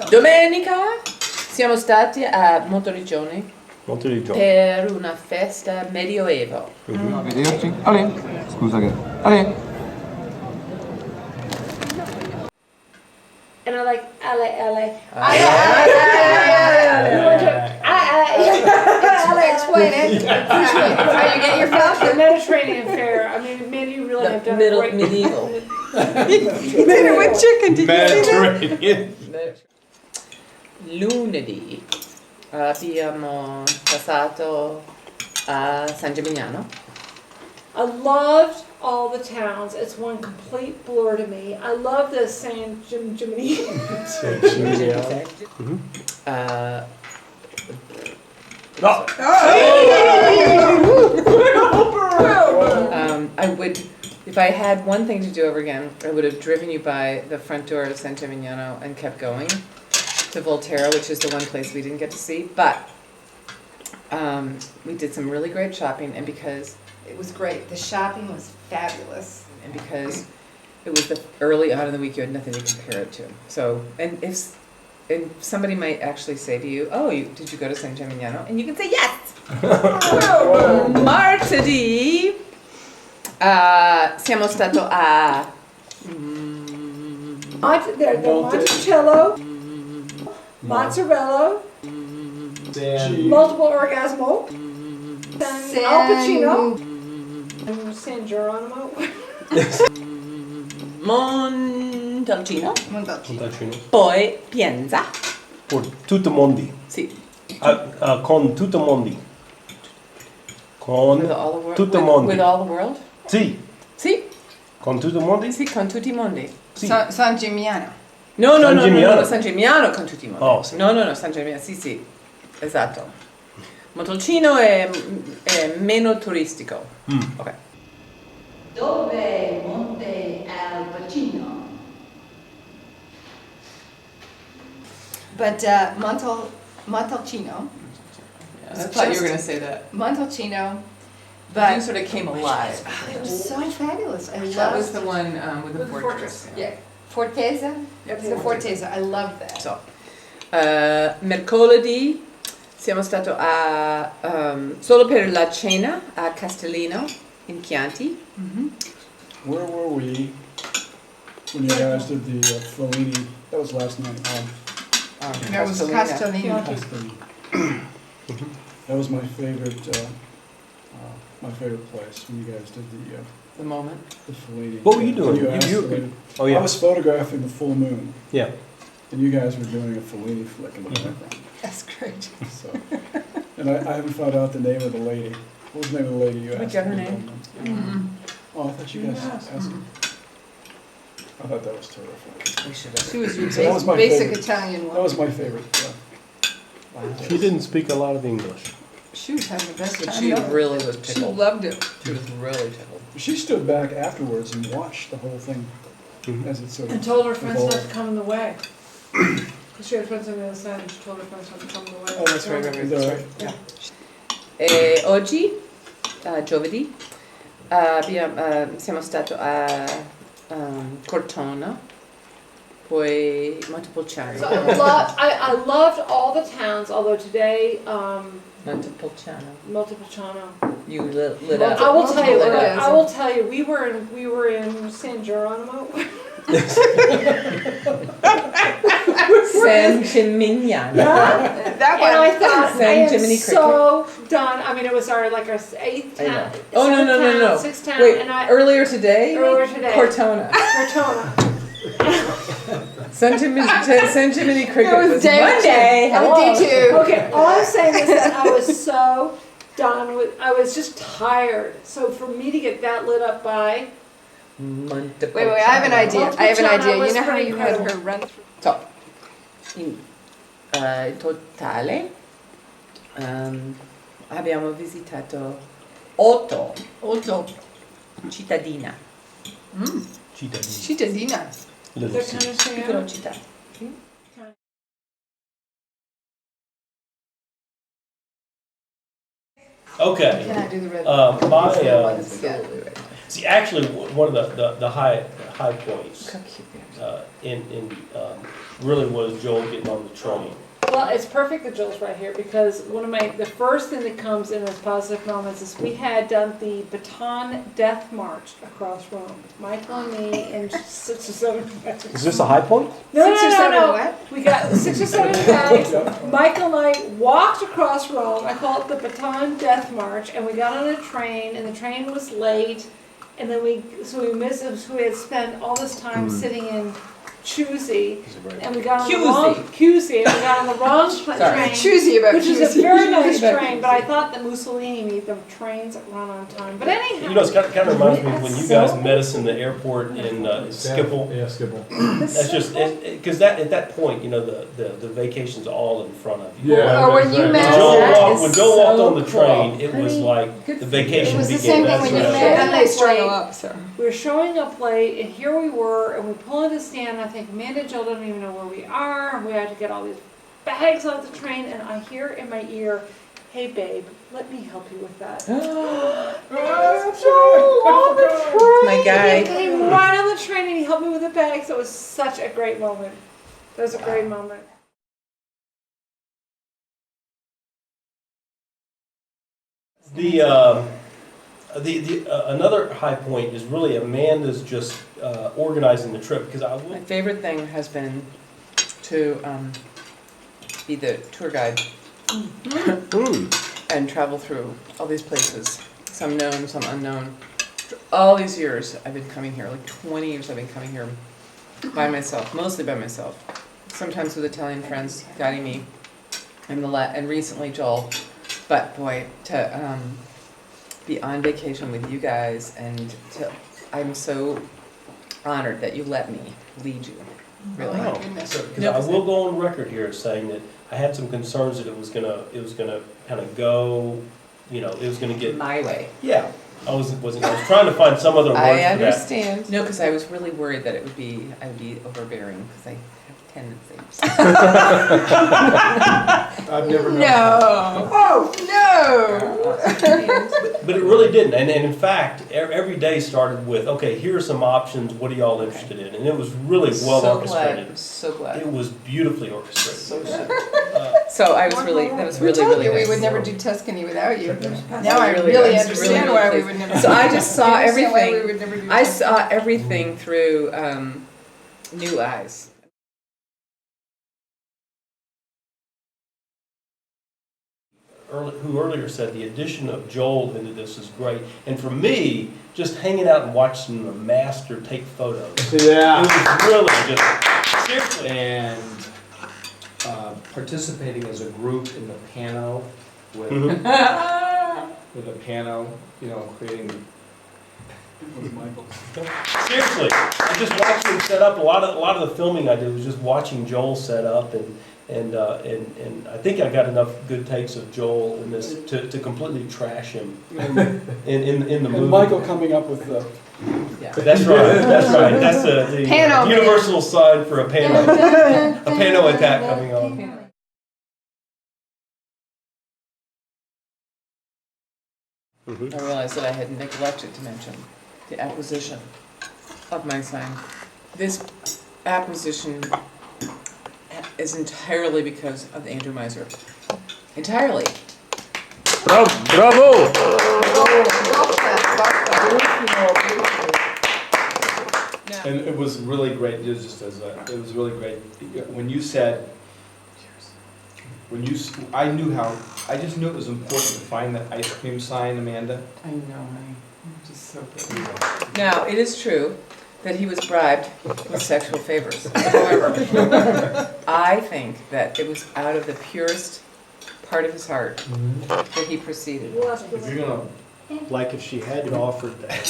Domenica siamo stati a Monteriggioni per una festa medioevo. Arrivederci. Ale, scusa che... Ale. And I like Ale. Explain it. How you get your The fashion. Mediterranean fare. I mean, man, you really have done it great. Medieval. Dinner with chicken. Did you see that? Lunedì abbiamo passato a San Gimignano. I loved all the towns. It's one complete blur to me. I love the San Jiminy. I would, if I had one thing to do over again, I would have driven you by the front door of San Gimignano and kept going to Volterra, which is the one place we didn't get to see. But we did some really great shopping, and because It was great. The shopping was fabulous. it was the early on in the week, you had nothing to compare it to. So, and somebody might actually say to you, "Oh, did you go to San Gimignano?" And you can say yes. Martedì siamo stato a The Monticello, mozzarella, multiple orgasmo, Al Pacino, and San Geronimo. Montalcino, Montalcino. poi Pienza. Por tutto mondi. Sì. Con tutto mondi. Con With all the world. tutto mondi. With all the world. Sì. Sì. Con tutto mondi? Sì, con tutti i mondi. Sì. San Gimignano. No, San Gimignano. San Gimignano con tutti i mondi. Oh, sì. No, San Gimignano, sì, esatto. Montalcino è meno turistico. Ok. Dove Monte Al Pacino? But Montalcino. I thought you were going to say that. Montalcino. But you But sort of came alive. it was so fabulous. I That was loved the one with the fortress. Yeah. Forteza? It's the Forteza. I loved that. So, mercoledì siamo stati solo per la cena a Castellino in Chianti. Where were we when you guys did the Fellini? That was last night. That was Castellino. Tuscany. That was my favorite place when you guys did The moment. the Fellini. What were you doing? And asked You- the- Oh yeah. I was photographing the full moon, Yeah. and you guys were doing a Fellini flick in the background. That's great. So, and I haven't found out the name of the lady. What was the name of the lady you asked? We got her me name. about? Oh, I thought you guys asked her. I thought that was terrific. We should have. She was your So that was my basic favorite. Italian That one. was my favorite. She didn't speak a lot of English. She was having the best But time. she ever. really was She tickled. loved it. She was really tickled. She stood back afterwards and watched the whole thing Mhm. as it sort of. And told her friends not to evolved. come in the way. Because she had friends on the other side, and she told her friends not to come in the way. Oh, that's right, That's right. E oggi, giovedì, siamo stati a Cortona, poi Montepulciano. So I loved all the towns, although today, Montepulciano. Montepulciano. You lit up. I will tell you. Multiple areas. I will tell you. We were in San Geronimo. San Gimignano. That And I one. thought, I San am Jiminy so done. I mean, it was our eighth I know. town. Oh, no, no, no, no. Sixth town, Wait, and I earlier today? Earlier today. Cortona. Cortona. San Jiminy Cricket That was was day Monday. two. That was day two. Okay, all I'm saying is that I was so done with. I was just tired. So for me to get that lit up by Montepulciano. Wait, I have an idea. I have an Montepulciano idea. was You know how pretty you had her incredible. run through? So, in totale abbiamo visitato 8 cittadine. Cittadina. Little that city. kind of thing. Piccole città. Okay. Can I do the red? My Absolutely right. See, actually, one of the high points How cute they are. really was Joel getting on the train. Well, it's perfect that Joel's right here because the first thing that comes in as positive moments is we had done the Baton Death March across Rome. Michael and me in 6 or 7 guys. Is this a high point? No. We got 6 or 7 guys. Michael and I walked across Rome. I call it the Baton Death March, and we got on a train, and the train was late, and then we missed it. So we had spent all this time sitting in Choosey, and we got on the wrong Cusey, and we got on the wrong train, Choosy about which is a very nice train. But I thought that Mussolini made the trains that run on time. But anyhow, You know, it kind of reminds me of when you guys met us in the airport in Schiphol. Yeah, Skibble. That's just because at that point, you know, the vacation's all in front of you. Yeah. Or when you met When Joel walked on the train, it was like the vacation It was the began. same thing when you That's met. right. And they struggle up, so. we were showing up late, and here we were, and we pull into stand. And I think Amanda and Jill don't even know where we are, and we had to get all these bags off the train. And I hear in my ear, "Hey, babe, let me help you with that." My guy. He came right on the train and he helped me with the bags. It was such a great moment. It was a great moment. Another high point is really Amanda's just organizing the trip because My favorite thing has been to be the tour guide and travel through all these places, some known, some unknown. All these years I've been coming here, like 20 years I've been coming here by myself, mostly by myself. Sometimes with Italian friends guiding me, and recently Joel. But boy, to be on vacation with you guys, and I'm so honored that you let me lead you. Really. Oh, because I will go on record here as saying that I had some concerns that it was gonna kind of go, you know, it was gonna get. My way. Yeah, I was trying to find some other word for I that. understand. No, because I was really worried that I would be overbearing, because I have tendencies. I've never known. No. Oh, no. But it really didn't, and in fact, every day started with, okay, here are some options. What are y'all interested in? And it was really well orchestrated. I'm so glad. It was beautifully orchestrated. So So I was really, that was really, really We nice. would never do Tuscany without you. I'm Now I really- really I'm understand really why we pleased. would never. So I just saw I understand why we everything. would never do I Tuscany. saw everything through new eyes. Who earlier said the addition of Joel into this is great. And for me, just hanging out and watching the master take photos. Yeah. It was really just, seriously. And participating as a group in the piano with, Mhm. with a piano, you know, creating. Seriously, I just watched him set up. A lot of the filming I did was just watching Joel set up, and I think I got enough good takes of Joel in this to completely trash him in the movie. And Michael coming up with the. Yeah. That's right. That's right. That's the Pano universal sign for a pano attack coming on. I realized that I had neglected to mention the acquisition of my sign. This acquisition is entirely because of Andrew Miser. Entirely. Bravo! And it was really great. It was it was really great when you said. I just knew it was important to find that ice cream sign, Amanda. I know, I'm just so good. Now, it is true that he was bribed with sexual favors. However, I think that it was out of the purest part of his heart that he proceeded. If you're gonna, Like if she hadn't offered that.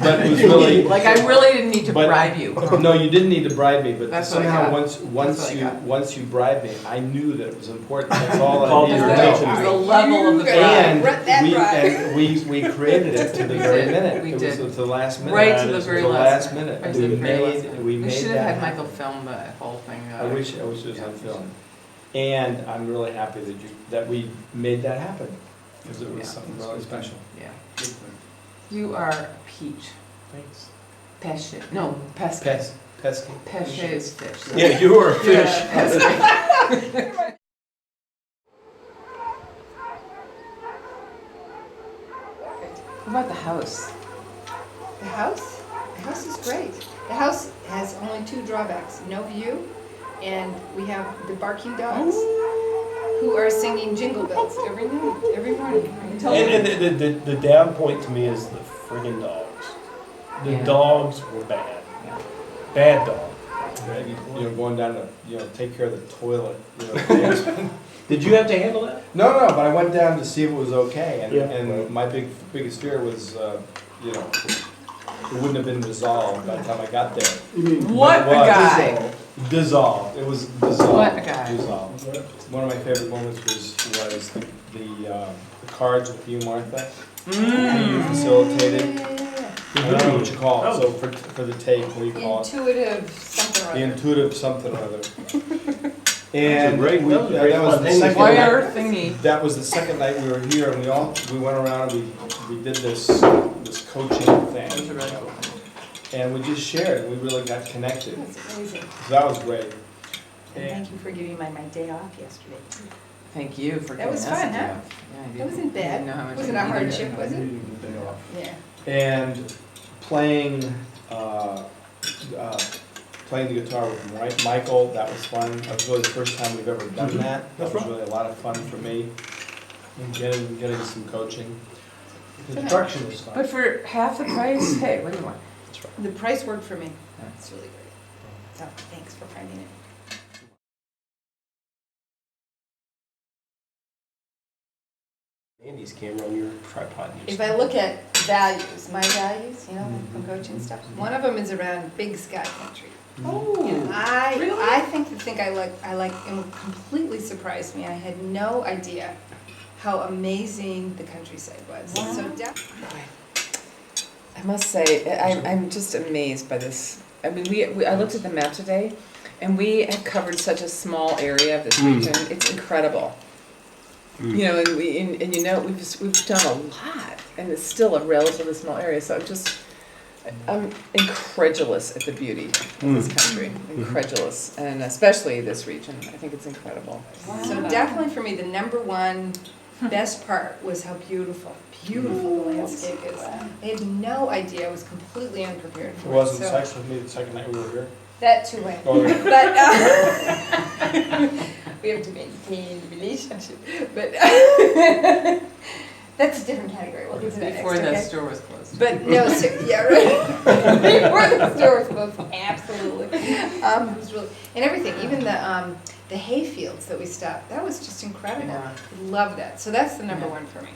but it was really. Like, I really didn't need to But- bribe you. No, you didn't need to bribe me, but That's what I somehow got. once what I got. once you bribed me, I knew that it was important. That's all I Called needed your to attention. know. The level of the bribe. And Regret that bribe. we created it to the We very did. minute. We It was did. to the last minute. Right to It the was very the last minute. Right to We the very last made minute. we We made should have that had happen. Michael film the whole thing. I wish it was on film. And I'm really happy that we made that happen because it was Yeah, something it's really really special. Yeah. You are a peach. Thanks. Pesce. No, pesca. Pesky. Pesce is fish. Yeah, you were a fish. Yeah, what about the house? The house? The house is great. The house has only 2 drawbacks. No view, and we have the barking dogs who are singing jingle bells every night, every morning. And the down point to me is the friggin' dogs. The Yeah. dogs were bad. Bad dog. Going down to, take care of the toilet, things. Did you have to handle that? No, but I went down to see if it was okay, and, Yeah. and my biggest fear was, it wouldn't have been resolved by the time I got there. You mean, What a It was guy. Dissolved. It was dissolved. What a guy. Dissolved. One of my favorite moments was the cards with you, Martha. And you facilitated. I don't know what you call it. So for the tape, what do you call it? Intuitive something or The other. intuitive something or other. That And was a great that was the spontaneous second Wire night. thingy. That was the second night we were here, and we went around and we did this coaching thing. Those are really cool. And we just shared, we really got connected. That's amazing. So that was great. And thank you for giving me my day off yesterday. Thank you for That giving was us fun, a huh? day off. Yeah, I That didn't- wasn't bad. didn't know how much Wasn't I a needed it. hardship, was it? needed the day off. Yeah. And playing the guitar with Michael, that was fun. That was really the first time we've ever done that. That was really a lot of fun for me. And getting some coaching. Construction is fun. But for half the price, hey, what do you want? The price worked for me. It's really great. So thanks for finding it. Andy's camera on your tripod. If I look at values, my values, from coaching stuff, one of them is around big sky country. Oh, And I think the thing I like, and completely surprised me. I had no idea how amazing the countryside was. Wow. So I must say, I'm just amazed by this. I mean, I looked at the map today, and we have covered such a small area of this region. It's incredible. And we've done a lot, and it's still a relatively small area. So I'm incredulous at the beauty of this country. Incredulous, and especially this region. I think it's incredible. So definitely for me, the number one best part was how beautiful the landscape is. I had no idea. I was completely unprepared It for wasn't it. So sex with me the second night we were here. that too went. Oh, yeah. But we have to maintain relationship. But that's a different category. We'll get to that next. Before the okay? store was closed. But no, yeah, right. Before the store was closed, absolutely. It was really, and everything, even the hay fields that we stopped, that was just incredible. Yeah. I love that. So that's the number Yeah. one for me.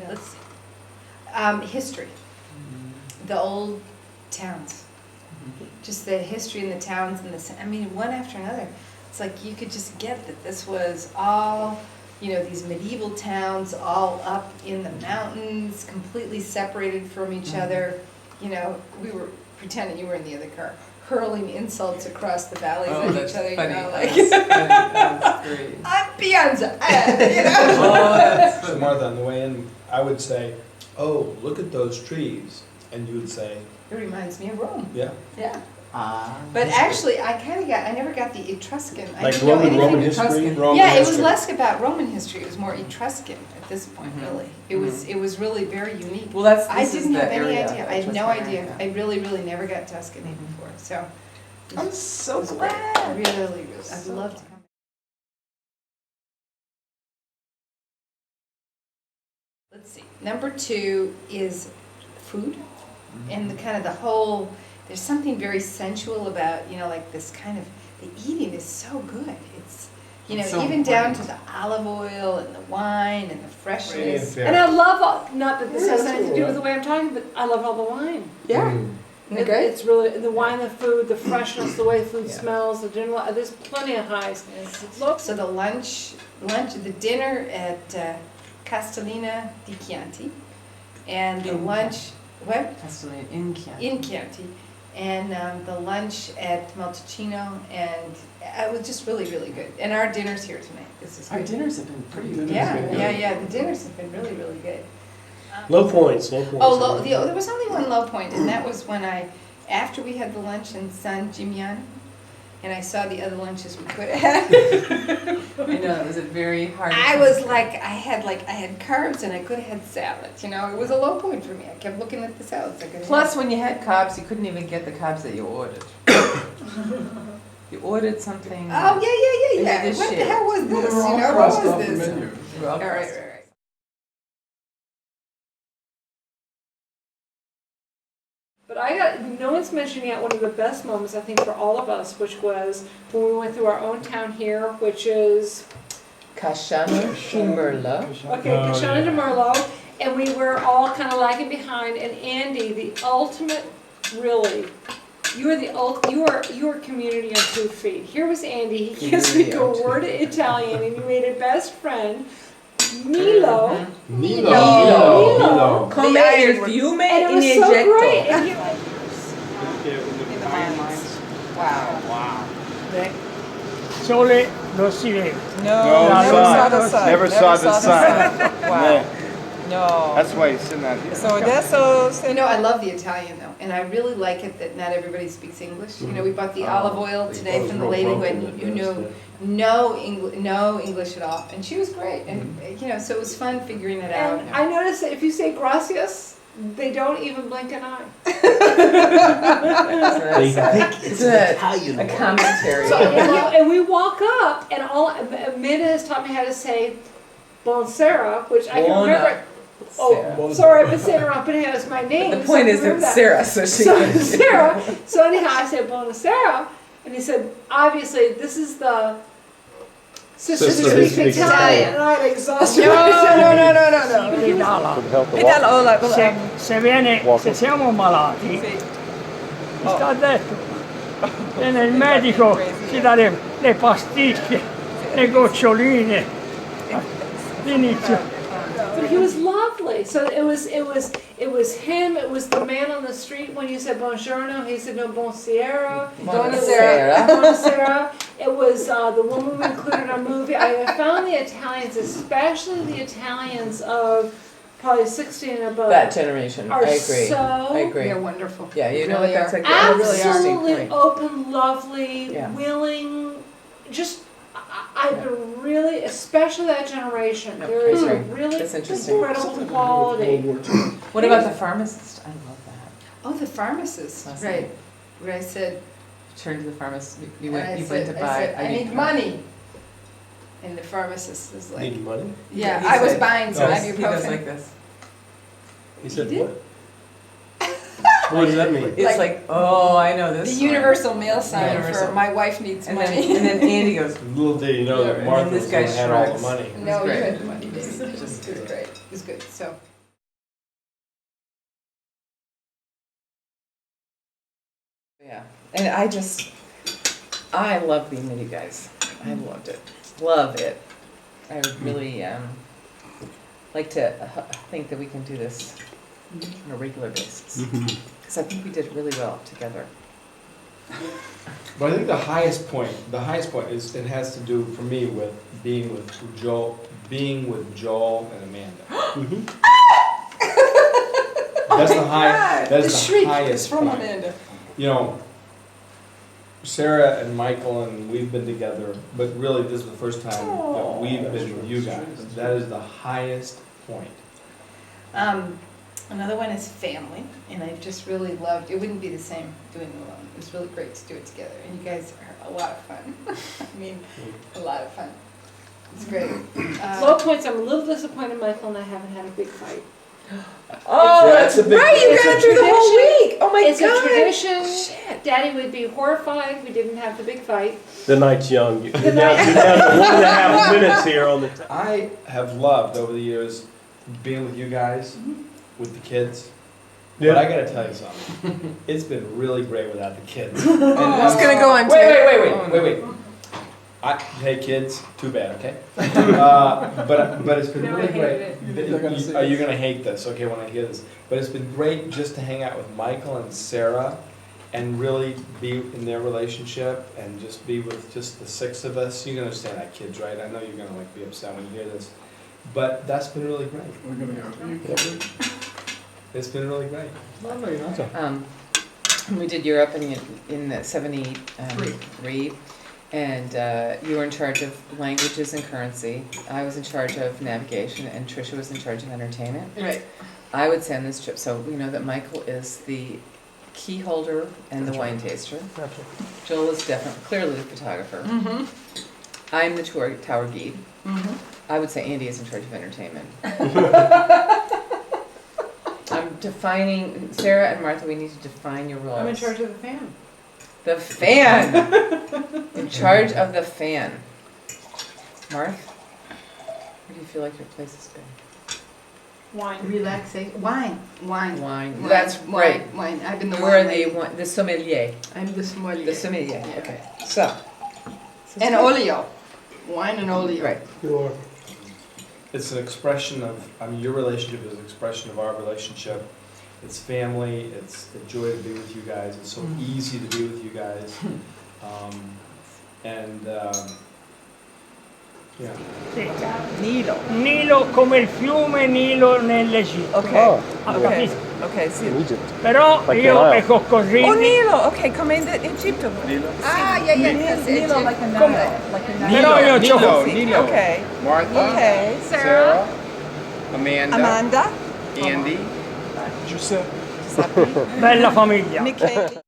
Let's see. History. The old towns. Just the history in the towns and one after another. It's like you could just get that this was all, these medieval towns all up in the mountains, completely separated from each other. We were pretending you were in the other car, hurling insults across the valleys Oh, at that's each other. funny. Like, That's great. I'm Piazza, Oh, that's So Martha, on the way in, I would say, "Oh, look at those trees," and you would say, It reminds me of Rome. "Yeah." Yeah. Ah. But actually, I never got the Etruscan. I Like didn't know anything. Roman history? Etruscan. Roman Yeah, it was history. less about Roman history. It was more Etruscan at this point, Mhm. really. It was really very unique. Well, this I is didn't the have any area idea. of I had no Tuscany, idea. yeah. I really never got Tuscany before. So I'm so it was great. glad. Really, I'd love to come. Let's see. Number 2 is food, and the whole. There's something very sensual about like this kind of the eating is so good. It's It's so even down important. to the olive oil and the wine and the freshness. And I love, not that this has anything to do with the way I'm talking, but I love all the wine. Yeah. It- Great. It's really, the wine, the food, the freshness, the way food Yeah. smells, the general, there's plenty of highs. Look, So the dinner at Castellina di Chianti, and the In lunch, what? Castellan in Chianti. In Chianti, and the lunch at Montalcino, and it was just really good. And our dinner's here tonight. This is Our good. dinners have been pretty good. Yeah. The dinners have been really good. Low points, low points. Oh, there was only one low point, and that was when after we had the lunch in San Gimignano, and I saw the other lunches we could have had. I know, it was a very hard. I was like, I had carbs and I could have had salads, you know, it was a low point for me. I kept looking at the salads I could have. Plus, when you had carbs, you couldn't even get the carbs that you ordered. You ordered something. Oh, yeah. this What the shit. hell was this, We're all you know, what crossed was off the this? menu. Well, All right. But no one's mentioned yet one of the best moments, I think, for all of us, which was when we went through our own town here, which is, Tuscany-Le okay, Kashana de Merlot, and we were all kind of lagging behind, and Andy, the ultimate, really, you are community on 2 feet. Here was Andy, he can't speak a word of Italian, and you made a best friend, Milo. Milo. Come The il fiume And it was in so ejecto. great, and he like, In the mines. Wow. Sole non si vede. No, never saw the sun. Never saw the sun. Wow. No. That's why he's sitting out here. So adesso You know, I love the Italian though, and I really like it that not everybody speaks English. You know, we bought the olive oil today from the lady who knew no English at all, and she was great. And you know, so it was fun figuring it out. and I noticed that if you say gracias, they don't even blink an eye. They think It's a commentary. So, and we walk up, and Amanda has taught me how to say Bonserra, which I can Buona remember. Oh, sorry, I've been saying it wrong, but anyhow, it's my name. The so point I is remember it's that. Sarah, so she So can. Sarah. So anyhow, I said Bonserra, and he said, obviously, this is the sister who Sister who speaks speaks Italian, and I had exhausted No. Se siamo malati, sta detto. Viene il medico, ci dà le pasticche, le goccioline. L'inizio. But he was lovely. So it was him. It was the man on the street when you said buongiorno. He said no buonasera. Buonasera. It was the woman we included in our movie. I found the Italians, especially the Italians of probably 60 and above, That generation, are I agree. so I agree. They're wonderful. Yeah, you know Really what, that's are. like a really interesting absolutely point. open, lovely, Yeah. willing. Just I've been really, especially that generation. Yep, There is I a agree. really That's interesting. incredible quality. What about the pharmacist? I love that. Oh, the pharmacist, Awesome. right? Where I said, Turn to the pharmacist, you and I went said, to buy. I need money. And the pharmacist was like, Need money? yeah, He I was said- buying some He does like ibuprofen. this. He said He did? what? What does that mean? It's like, oh, I know The this. one. universal mail sign Universal. for my wife needs And money. then Andy goes, Little did you know that And Martha then was this the one guy that had all the shrugs. money. No, you great. had the money, baby. It was great. It was good, so. yeah. And I love being with you guys. I loved it. Love it. I would really like to think that we can do this on a regular basis. Because I think we did really well together. But I think the highest point is, it has to do for me with being with Joel and Amanda. That's the highest. That's The the shriek highest from point. Amanda. You know, Sarah and Michael and we've been together, but really this is the first time that we've been with you guys. That is the highest point. Another one is family, and I just really loved, it wouldn't be the same doing it alone. It was really great to do it together, and you guys are a lot of fun. I mean, a lot of fun. It's great. Low points. I'm a little disappointed, Michael, and I haven't had a big fight. Oh, That's a big- right. You it's got a through the whole tradition. week. Oh my It's god. a tradition. Shit. Daddy would be horrified if we didn't have the big fight. The night's young. You're down to 1.5 minutes here on the. I have loved over the years being with you guys, with the kids. But I gotta tell you something. It's been really great without the kids. Who's gonna go on? Wait. Hey kids, too bad, okay? But it's been No, I really hated great. They're gonna see You're gonna hate this, okay, when I hear this. But it's been great just to hang out with Michael and Sarah and really be in their relationship and just be with just the 6 of us. You can understand that, kids, right? I know you're gonna be upset when you hear this. But that's been really great. We're gonna go. Are you kidding? It's been really great. We did Europe in the 73, and you were in charge of languages and currency. I was in charge of navigation, and Tricia was in charge of entertainment. Right. I would say on this trip, so we know that Michael is the key holder and the wine taster. Joel is definitely, clearly the photographer. Mm-hmm. I'm the tower guide. Mm-hmm. I would say Andy is in charge of entertainment. I'm defining, Sarah and Martha, we need to define your roles. I'm in charge of the fan. The fan! In charge of the fan. Martha, where do you feel like your place has been? Wine. Relaxation. Wine. Wine. That's right. Wine. I've been the You are wine. the sommelier. I'm the sommelier. The sommelier, okay. So. And oleo. Wine and oleo. Right. It's an expression of, I mean, your relationship is an expression of our relationship. It's family, it's a joy to be with you guys, it's so easy to be with you guys. Yeah. Sì. Nilo. Nilo come il fiume Nilo nell'Egitto. Ok, ok, Capito? ok, sì. Però io e coccosini. Oh, Nilo, ok, come in Egitto. Ah, yeah, yeah. Nilo, like a Come? Nile. Like a Nile. Però io c'ho Nilo. Ok, Martha, ok. Sarah, Amanda, Amanda, Andy. Giuseppe. Giuseppe, bella famiglia. Michele.